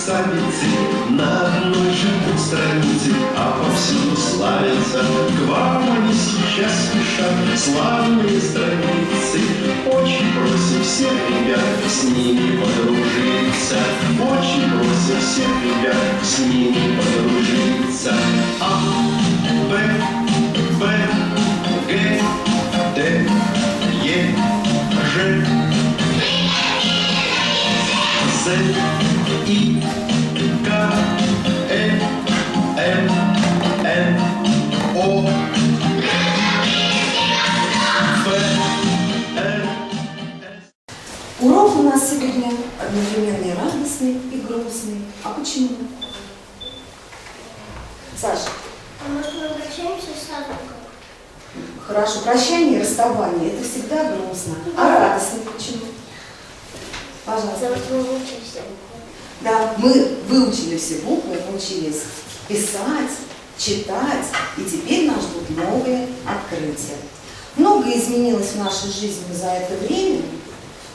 столицы на одной же странице, а повсюду славятся. К вам они сейчас спешат, славные страницы. Очень просим всех ребят с ними подружиться. Очень просим всех ребят с ними подружиться. А, Б, В, Г, Д, Е, Ж, З, И, К, Л, М, Н, О, П, Р, С. Урок у нас сегодня одновременно и радостный, и грустный. А почему? Саша. А может, мы обращаемся с азбукой? Хорошо, прощание и расставание – это всегда грустно. А радостный почему? Пожалуйста. Потому что мы выучили все буквы. Да, мы выучили все буквы, научились писать, читать, и теперь нас ждут новые открытия. Многое изменилось в нашей жизни за это время,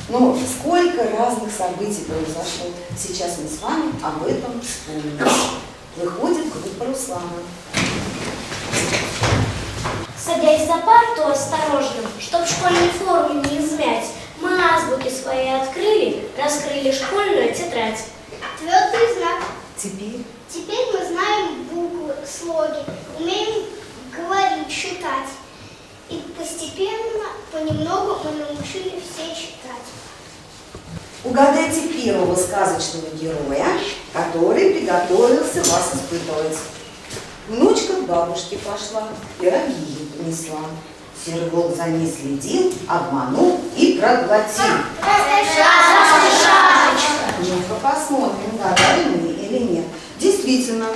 но сколько разных событий произошло. Сейчас мы с вами об этом вспомним. Выходит группа Руслана. Садясь за парту осторожно, чтоб школьную форму не измять, мы азбуки свои открыли, раскрыли школьную тетрадь. Твердый знак. Теперь мы знаем буквы, слоги, умеем говорить, читать. И постепенно, понемногу мы научили все читать. угадайте первого сказочного героя, который приготовился вас испытывать. Внучка к бабушке пошла, пироги ей принесла. Серый волк за ней следил, обманул и проглотил. Ну-ка посмотрим, угадали мы или нет. Действительно,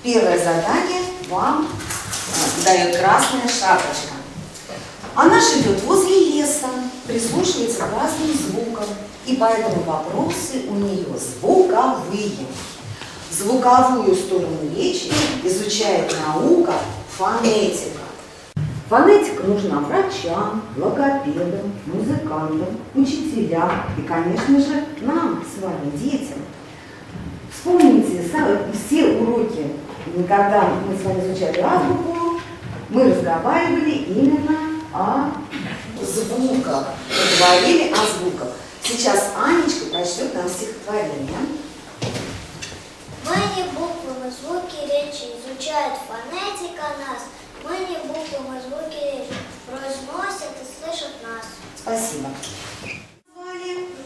первое задание вам дает красная шапочка. Она живет возле леса, прислушивается к разным звукам, и поэтому вопросы у нее звуковые. Звуковую сторону речи изучает наука фонетика. Фонетика нужна врачам, логопедам, музыкантам, учителям и, конечно же, нам с вами, детям. Вспомните все уроки, когда мы с вами изучали азбуку, мы разговаривали именно о звуках, говорили о звуках. Сейчас Анечка прочтет нам стихотворение. Мы не буквы, мы звуки речи, изучает фонетика нас. Мы не буквы, мы звуки речи, произносят и слышат нас. Спасибо.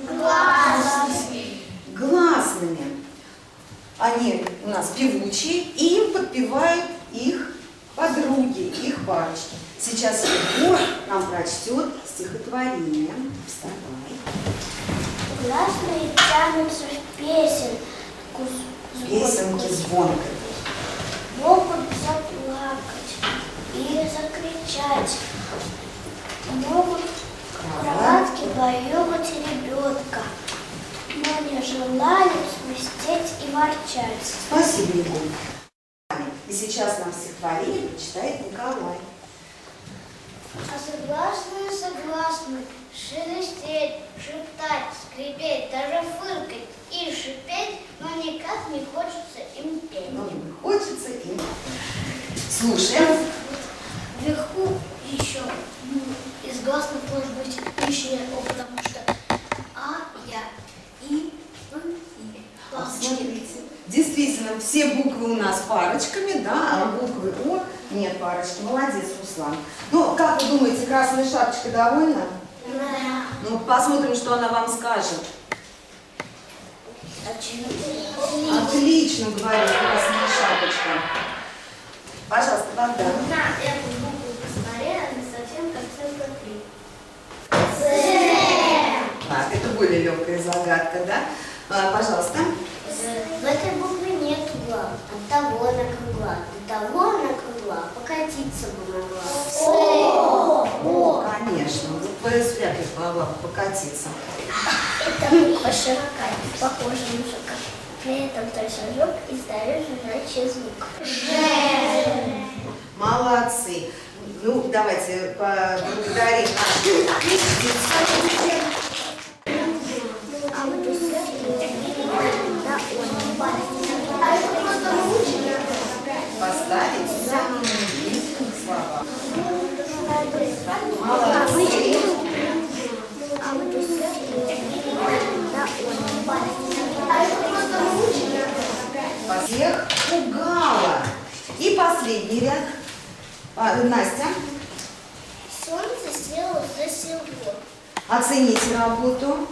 Гласными. Гласными. Они у нас певучие, и им подпевают их подруги, их парочки. Сейчас Егор нам прочтет стихотворение. Вставай. Гласные тянутся в песен. Песенки звонкой. Могут заплакать и закричать. Могут в кроватке баюкать ребенка, но не желают свистеть и ворчать. Спасибо, Егор. И сейчас нам стихотворение прочитает Николай. А согласные согласны шелестеть, шептать, скрипеть, даже фыркать и шипеть, но никак не хочется им петь. Но не хочется им. Слушаем. Вверху еще из гласных может быть лишнее О, потому что А, Я, И, Смотрите. Действительно, все буквы у нас парочками, да, а буквы О нет парочки. Молодец, Руслан. Ну, как вы думаете, красная шапочка довольна? Да. Ну, посмотрим, что она вам скажет. Отлично, говорит красная шапочка. Пожалуйста, Богдан. На эту букву посмотри, она совсем как цифра 3. Так, это более легкая загадка, да? Пожалуйста. В этой букве нет угла, от того она кругла, от того она кругла, покатиться бы могла. О, конечно, вряд ли могла покатиться. Эта буква широка, похожа на жука. При этом той шажок издает жужжащий звук. Молодцы. Ну, давайте поблагодарим наших учителей. А вот на Молодцы. Всех пугало. И последний ряд. Настя, Солнце село за село. оцените работу.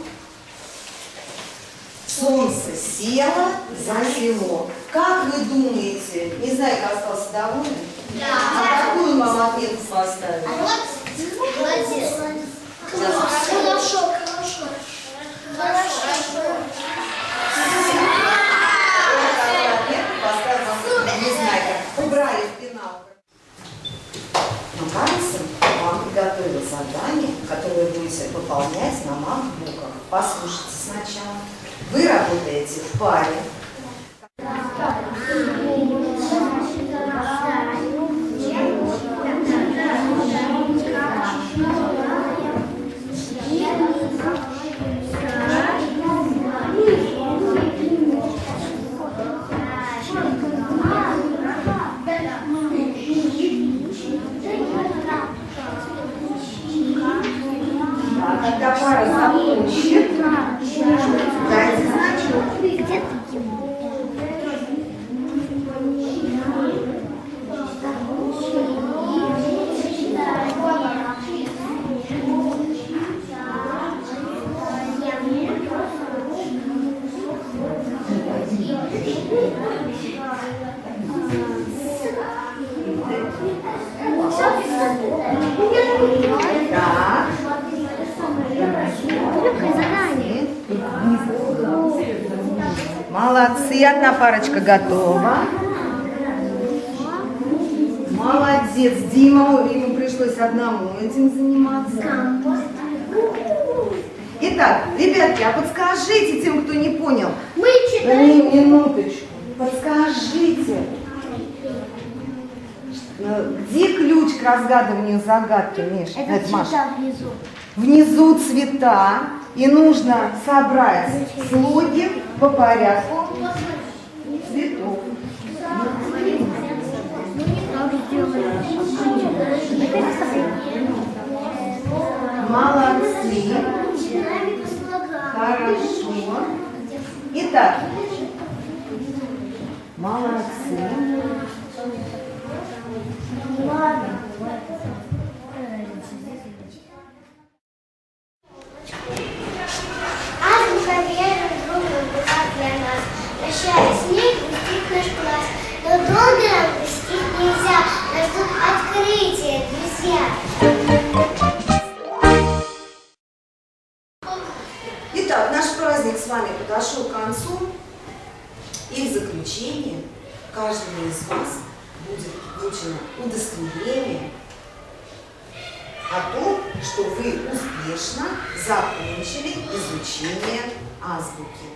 Солнце село за село. Как вы думаете, Незнайка остался доволен? Да. А какую вам отметку поставили? Молодец. Хорошо. Незнайка. Убрали в пенал. Но кажется, вам приготовила задание, которое вы будете выполнять на макбуках. Послушайте сначала. Вы работаете в паре. Когда пара закончит, дайте значок. Так. Молодцы, одна парочка готова. Молодец, Дима, ему пришлось одному этим заниматься. Итак, ребятки, а подскажите тем, кто не понял. Мы читаем. Минуточку. Подскажите, где ключ к разгадыванию загадки, Миш? Это Маша. внизу. Внизу цвета, и нужно собрать слоги по порядку цветов. Молодцы. Хорошо. Итак, молодцы. Азбука верным другом была для нас. Прощаясь с ней, грустит наш класс. Но долго нам грустить нельзя. Нас ждут открытия, друзья. Итак, наш праздник с вами подошел к концу. И в заключение каждому из вас будет вручено удостоверение о том, что вы успешно закончили изучение азбуки.